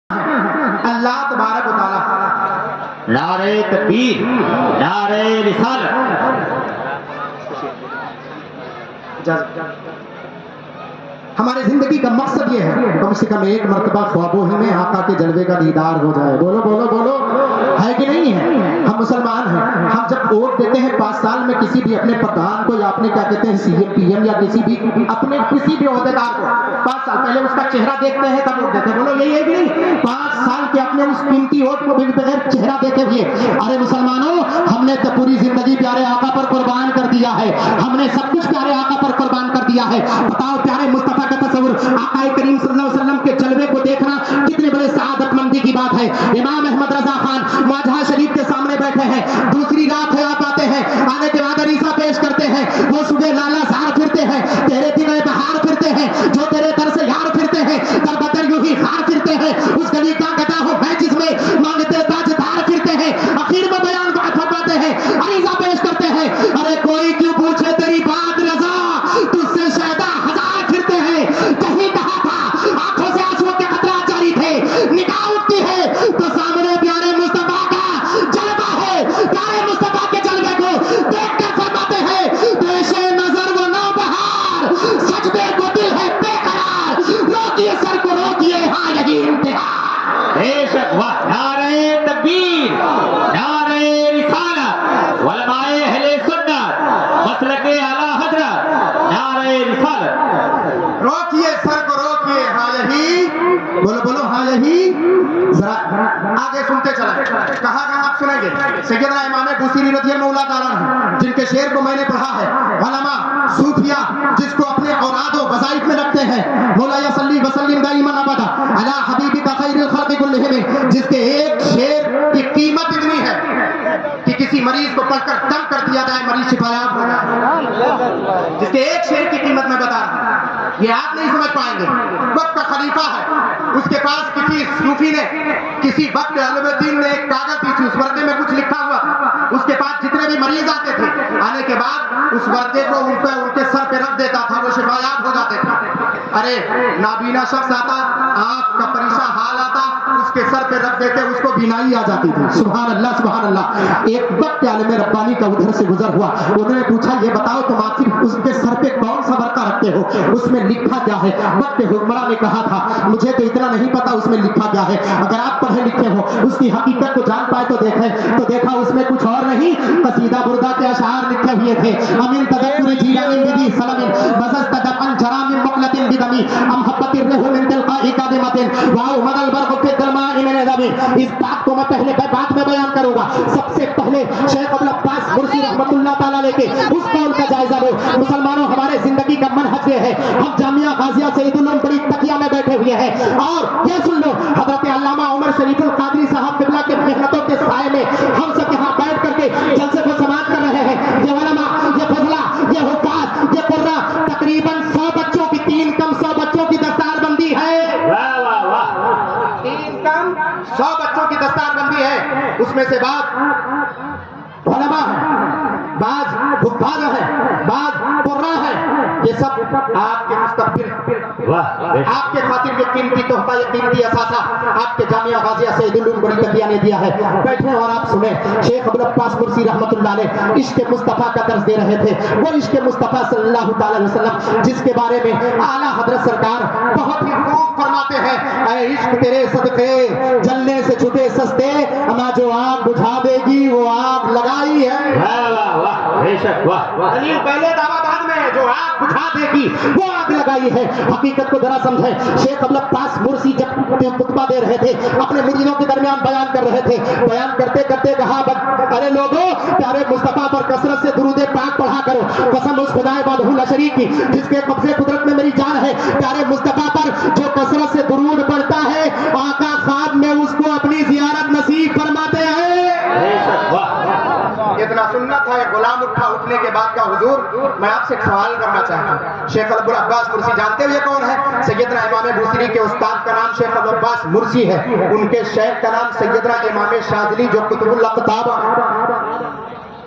اللہ تبارک و تعالی نعرہ تکبیر، نعرہ رسالت۔ ہمارے زندگی کا مقصد یہ ہے کم سے کم ایک مرتبہ خوابوں ہی میں آقا کے جلوے کا دیدار ہو جائے۔ بولو بولو بولو، ہے کہ نہیں ہے؟ ہم مسلمان ہیں، ہم جب ووٹ دیتے ہیں 5 سال میں کسی بھی اپنے پردھان کو یا اپنے کیا کہتے ہیں سی ایم پی ایم یا کسی بھی اپنے کسی بھی عہدیدار کو 5 سال پہلے اس کا چہرہ دیکھتے ہیں تب ووٹ دیتے ہیں۔ بولو یہی ہے کہ نہیں؟ 5 سال کے اپنے اس قیمتی ووٹ کو بغیر چہرہ دیکھے ہوئے، ارے مسلمانوں ہم نے تو پوری زندگی پیارے آقا پر قربان کر دیا ہے، ہم نے سب کچھ پیارے آقا پر قربان کر دیا ہے۔ بتاؤ پیارے مصطفیٰ کا تصور، آقا کریم صلی اللہ علیہ وسلم کے جلوے کو دیکھنا کتنے بڑے سعادت مندی کی بات ہے۔ امام احمد رضا خان مواجہہ شریف کے سامنے بیٹھے ہیں، دوسری رات ہے آپ آتے ہیں، آنے کے بعد عریضہ پیش کرتے ہیں، وہ صبح لالا زار پھرتے ہیں، تیرے دن بہار پھرتے ہیں، جو تیرے در سے یار پھرتے ہیں، در بدر یوں ہی خار پھرتے ہیں، اس گلی کا گدا ہو میں جس میں مانگتے تاجدار پھرتے ہیں، اخیر میں بیان بات فرماتے ہیں، عریضہ پیش کرتے ہیں، ارے کوئی کیوں پوچھے تیری بات رضا، تجھ سے شہدا ہزار پھرتے ہیں، کہیں کہا تھا آنکھوں سے آنسو کے قطرات جاری تھے، نگاہ اٹھتی ہے تو سامنے پیارے مصطفیٰ کا جلوہ ہے، پیارے مصطفیٰ کے جلوے کو دیکھ کر فرماتے ہیں پیشے نظر وہ نوبہار، سجدے کو دل ہے بے قرار، روکیے سر کو روکیے ہاں یہی امتحان۔ بے شک واہ، نعرہ تکبیر، نعرہ رسالت، علماء اہل سنت، مسلک اعلی حضرت، نعرہ رسالت۔ روکیے سر کو روکیے ہاں یہی، بولو بولو ہاں یہی، ذرا آگے سنتے چلیں، کہاں کہاں آپ سنیں گے؟ سیدنا امام بوصیری رضی اللہ تعالیٰ عنہ جن کے شعر کو میں نے پڑھا ہے، علماء صوفیاء جس کو اپنے اوراد و وظائف میں رکھتے ہیں، مولا صلی وسلم دائما ابدا علی حبیبک خیر الخلق کلہم، جس کے ایک شعر کی قیمت اتنی ہے کہ کسی مریض کو پڑھ کر دم کر دیا جائے مریض شفایاب ہو جائے، جس کے ایک شعر کی قیمت میں بتا رہا ہوں، یہ آپ نہیں سمجھ پائیں گے۔ وقت کا خلیفہ ہے، اس کے پاس کسی صوفی نے کسی وقت علم دین نے ایک کاغذ دی تھی، اس ورقے میں کچھ لکھا ہوا تھا، اس کے پاس جتنے بھی مریض آتے تھے آنے کے بعد اس ورقے کو ان کے سر پہ رکھ دیتا تھا، وہ شفایاب ہو جاتے تھے۔ ارے نابینا شخص آتا، آنکھ کا پریشان حال آتا، اس کے سر پہ رکھ دیتے، اس کو بینائی آ جاتی تھی۔ سبحان اللہ سبحان اللہ۔ ایک وقت عالم ربانی کا ادھر سے گزر ہوا، انہوں نے پوچھا یہ بتاؤ تم آخر اس کے سر پہ کون سا ورقہ رکھتے ہو، اس میں لکھا کیا ہے؟ وقت حکمراں نے کہا تھا مجھے تو اتنا نہیں پتا اس میں لکھا کیا ہے، اگر آپ پڑھے لکھے ہو اس کی حقیقت کو جان پائے تو دیکھیں، تو دیکھا اس میں کچھ اور نہیں، قصیدہ بردہ کے اشعار لکھے ہوئے تھے۔ امین تذکر جیلانی بدی سلم بزستجب ان جرام مقلت بدمی ام حبت الرح من تلقاء قادمت واو مد البرق فی الظلماء من ذبی۔ اس بات کو میں پہلے بات میں بیان کروں گا، سب سے پہلے شیخ ابو العباس مرسی رحمۃ اللہ تعالیٰ علیہ کے اس قول کا جائزہ لو۔ مسلمانوں ہمارے زندگی کا منہج یہ ہے، ہم جامعہ غازیہ سعید العلوم بڑی تکیہ میں بیٹھے ہوئے ہیں، اور یہ سن لو حضرت علامہ عمر شریف القادری صاحب قبلہ کے محنتوں کے سائے میں ہم سب یہاں بیٹھ کر کے جلسے کو سماعت کر رہے ہیں۔ یہ علماء، یہ فضلاء، یہ حفاظ، یہ قراء، تقریباً 100 بچوں کی 3 کم 100 بچوں کی دستار بندی ہے، 3 کم 100 بچوں کی دستار بندی ہے، اس میں سے بعض علماء ہیں، بعض حفاظ ہیں، بعض قراء ہیں، یہ سب آپ کے مستقبل، آپ کے خاطر یہ قیمتی تحفہ، یہ قیمتی اثاثہ آپ کے جامعہ غازیہ سعید العلوم بڑی تکیہ نے دیا ہے۔ بیٹھیں اور آپ سنیں، شیخ ابو العباس مرسی رحمۃ اللہ علیہ عشق مصطفیٰ کا درس دے رہے تھے، وہ عشق مصطفیٰ صلی اللہ تعالی علیہ وسلم جس کے بارے میں اعلیٰ حضرت سرکار بہت ہی خوب فرماتے ہیں، اے عشق تیرے صدقے جلنے سے چھٹے سستے، اما جو آگ بجھا دے گی وہ آگ لگائی ہے۔ دلیل پہلے دعویٰ بعد میں، جو آگ بجھا دے گی وہ آگ لگائی ہے۔ حقیقت کو ذرا سمجھیں، شیخ ابو العباس مرسی جب خطبہ دے رہے تھے اپنے مریدوں کے درمیان بیان کر رہے تھے، بیان کرتے کرتے کہا ارے لوگوں پیارے مصطفیٰ پر کثرت سے درود پاک پڑھا کرو، قسم اس خدائے وحدہ لا شریک کی جس کے قبضے قدرت میں میری جان ہے، پیارے مصطفیٰ پر جو کثرت سے درود پڑھتا ہے آقا خواب میں اس کو اپنی زیارت نصیب فرماتے ہیں۔ اتنا سننا تھا، ایک غلام اٹھنے کے بعد کا حضور، میں آپ سے ایک سوال کرنا چاہتا ہوں۔ شیخ ابو العباس مرسی جانتے ہو یہ کون ہے؟ سیدنا امام بوصیری کے استاد کا نام شیخ ابو العباس مرسی ہے، ان کے شیخ کا نام سیدنا امام شاذلی جو قطب الاقطاب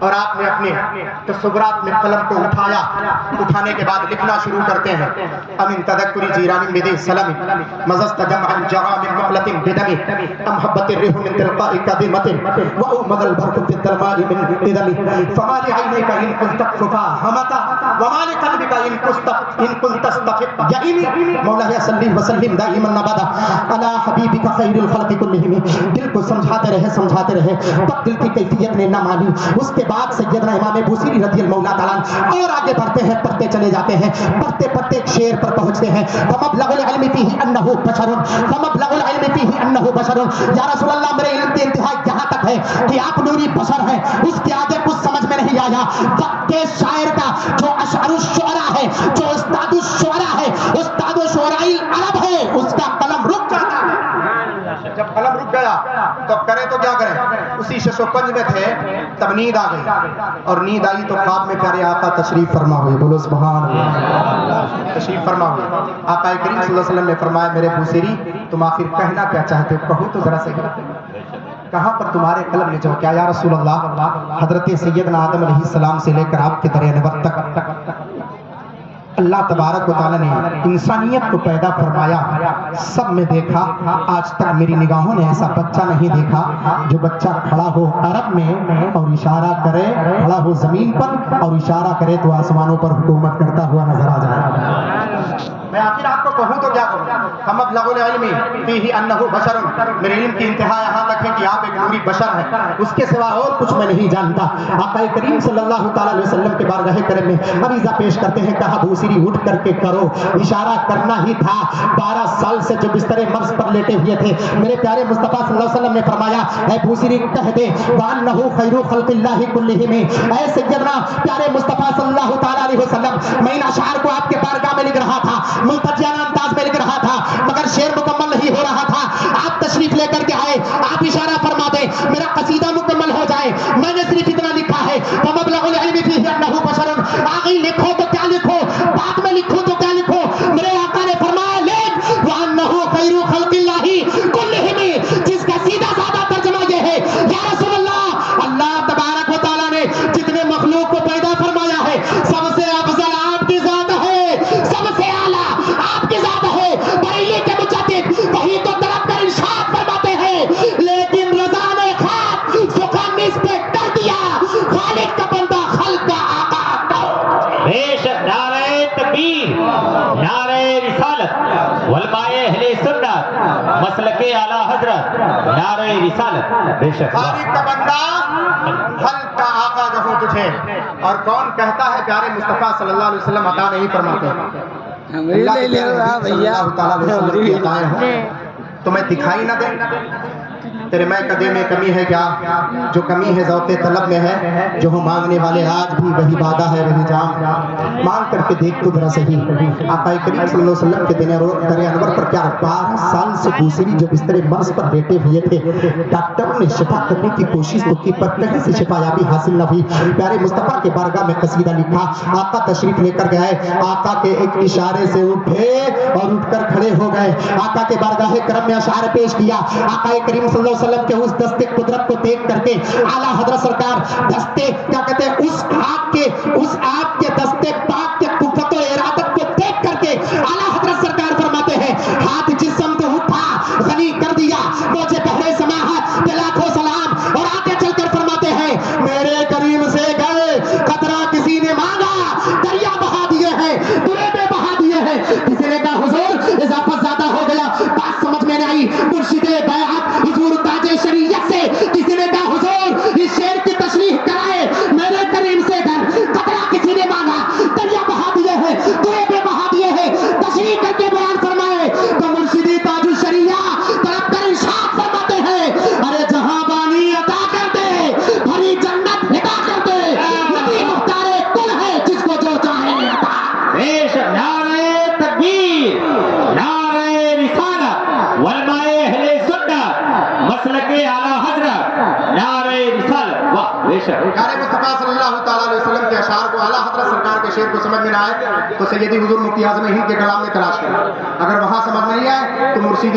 اور آپ نے اپنے تصورات میں قلم کو اٹھانے کے بعد لکھنا شروع کرتے ہیں امن تذکری جیران بدی سلم مزست جمعا جرا من مقلت بدم ام حبت الريح من تلقاء كاظمة وأومض البرق في الظلماء من قدم فما لعينيك إن كنت تكففا همتا وما لقلبك إن كنت تستفق يئن مولاي صلی وسلم دائما ابدا على حبیبک خیر الخلق كلهم دل کو سمجھاتے رہے تب دل کی کیفیت نے نہ مانی. اس کے بعد سیدنا امام بوصیری رضی اللہ تعالیٰ عنہ اور آگے بڑھتے ہیں, پڑھتے چلے جاتے ہیں, پڑھتے ایک شعر پر پہنچتے ہیں فمبلغ العلم فیہ انہ بشر فمبلغ العلم فیہ انہ بشر. یا رسول اللہ میرے علم کی انتہا یہاں تک ہے کہ آپ نوری بشر ہیں. اس کے آگے کچھ سمجھ میں نہیں آیا. وقت کے شاعر کا جو اشعر الشعراء ہے, جو استاد الشعراء ہے, استاد الشعراء العرب ہے, اس کا قلم رک جاتا ہے. جب قلم رک گیا تو کرے تو کیا کریں. اسی شش و پنج میں تھے تب نیند آ گئی, اور نیند آئی تو خواب میں پیارے آقا تشریف فرما ہوئے. بولو سبحان اللہ. تشریف فرما ہوئے. آقا کریم صلی اللہ علیہ وسلم نے فرمایا میرے بوصیری تم آخر کہنا کیا چاہتے ہو, کہو تو ذرا صحیح. کہاں پر تمہارے قلم نے جو کیا یا رسول اللہ حضرت سیدنا آدم علیہ السلام سے لے کر آپ کے در انور تک اللہ تبارک و تعالیٰ نے انسانیت کو پیدا فرمایا. سب میں دیکھا, آج تک میری نگاہوں نے ایسا بچہ نہیں دیکھا جو بچہ کھڑا ہو عرب میں اور اشارہ کرے, کھڑا ہو زمین پر اور اشارہ کرے تو آسمانوں پر حکومت کرتا ہوا نظر آ جائے. میں آخر آپ کو کہوں تو کیا کہوں. فمبلغ العلم فیہ انہ بشر, میرے علم کی انتہا یہاں تک ہے کہ آپ ایک نوری بشر ہیں, اس کے سوا اور کچھ میں نہیں جانتا. آقا کریم صلی اللہ تعالیٰ علیہ وسلم کے بارگاہ کرم میں عریضہ پیش کرتے ہیں. کہا بوصیری اٹھ کر کے کرو, اشارہ کرنا ہی تھا. 12 سال سے جو بستر مرض پر لیٹے ہوئے تھے, میرے پیارے مصطفیٰ صلی اللہ علیہ وسلم نے فرمایا اے بوصیری کہہ دے وانہ خیر خلق اللہ کلہم. اے سیدنا پیارے مصطفیٰ صلی اللہ تعالیٰ علیہ وسلم, میں ان اشعار کو آپ کے بارگاہ میں لکھ رہا تھا, ملتجیانہ انداز میں لکھ رہا تھا, مگر شعر مکمل نہیں ہو رہا تھا. آپ تشریف لے کر کے آئے, آپ اشارہ فرما دیں میرا قصیدہ مکمل ہو جائے. میں نے صرف اتنا لکھا ہے فمبلغ العلم فیہ انہ بشر. آگے لکھو تو کیا لکھو, بعد میں لکھو تو کیا لکھو. میرے آقا نے فرمایا لکھ وانہ خیر خلق اللہ کلہم, جس کا سیدھا سادہ ترجمہ یہ ہے یا رسول اللہ اللہ تبارک و تعالیٰ نے جتنے مخلوق کو پیدا فرمایا ہے سب سے افضل آپ کی ذات ہے, سب سے اعلیٰ آپ کی ذات ہے. بریلی کے مجدد وہی تو طرف کر ارشاد فرماتے ہیں لیکن رضا نے خاک سکھا نصف کر دیا, خالق کا بندہ خلق کا آقا. بے شک نعرہ تکبیر, نعرہ رسالت, علماء اہل سنت, مسلک اعلی حضرت, نعرہ رسالت. بے شک خالق کا بندہ خلق کا آقا کہوں تجھے. اور کون کہتا ہے پیارے مصطفیٰ صلی اللہ علیہ وسلم عطا نہیں فرماتے. اللہ کے پیارے نبی صلی اللہ تعالیٰ علیہ وسلم کی عطائیں ہوں تمہیں دکھائی نہ دے. تیرے میں قدے میں کمی ہے کیا, جو کمی ہے ذوق طلب میں ہے, جو ہم مانگنے والے آج بھی وہی وعدہ ہے وہی جام. مانگ کر کے دیکھ تو ذرا صحیح. آقا کریم صلی اللہ علیہ وسلم کے در انور پر کیا 12 سال سے بوصیری جو بستر مرض پر لیٹے ہوئے تھے, ڈاکٹروں نے شفا کرنے کی کوشش تو کی پر کہیں سے شفا یابی حاصل نہ ہوئی. پیارے مصطفیٰ کے بارگاہ میں قصیدہ لکھا, آقا تشریف لے کر گئے, آقا کے ایک اشارے سے اٹھے اور اٹھ کر کھڑے ہو گئے. آقا کے بارگاہ کرم میں اشعار پیش کیا. آقا کریم صلی اللہ علیہ وسلم کے اس دستے قدرت کو دیکھ کر کے اعلیٰ حضرت سرکار دستے کیا کہتے ہیں اس آپ کے دستے پاک کے قوت و ارادت کو دیکھ کر کے اعلیٰ حضرت سرکار فرماتے ہیں ہاتھ جسم تو اٹھا غنی کر دیا مجھے پہلے سماحت پہ لاکھوں سلام. اور آگے چل کر فرماتے ہیں میرے کریم سے گئے قطرہ کسی نے مانگا دریا بہا دیے ہیں, درے بہا دیے ہیں. کسی نے کہا حضور اضافت زیادہ ہو گیا, بات سمجھ میں نہیں. مرشد بیعت حضور تاج شریعت سے کسی نے کہا حضور اس شعر کی تشریح کرائے, میرے کریم سے گھر قطرہ کسی نے مانگا دریا بہا دیے ہیں, درے بہا دیے ہیں. تشریح کر کے بیان فرمائے تو مرشد تاج الشریعہ طرف کر ارشاد فرماتے ہیں ارے جہاں بانی عطا کر دے, بھری جنت عطا کر دے, نبی مختار کل ہے جس کو جو چاہے عطا. بے شک نعرہ تکبیر, نعرہ رسالت, علماء اہل سنت, مسلک اعلی حضرت, نعرہ رسالت. واہ بے شک. پیارے مصطفیٰ صلی اللہ تعالیٰ علیہ وسلم کے اشعار کو اعلیٰ حضرت سرکار کے شعر کو سمجھ میں نہ آئے تو سیدی حضور مفتی اعظم ہند کے کلام میں تلاش کریں. اگر وہاں سمجھ میں نہیں آئے تو مرشد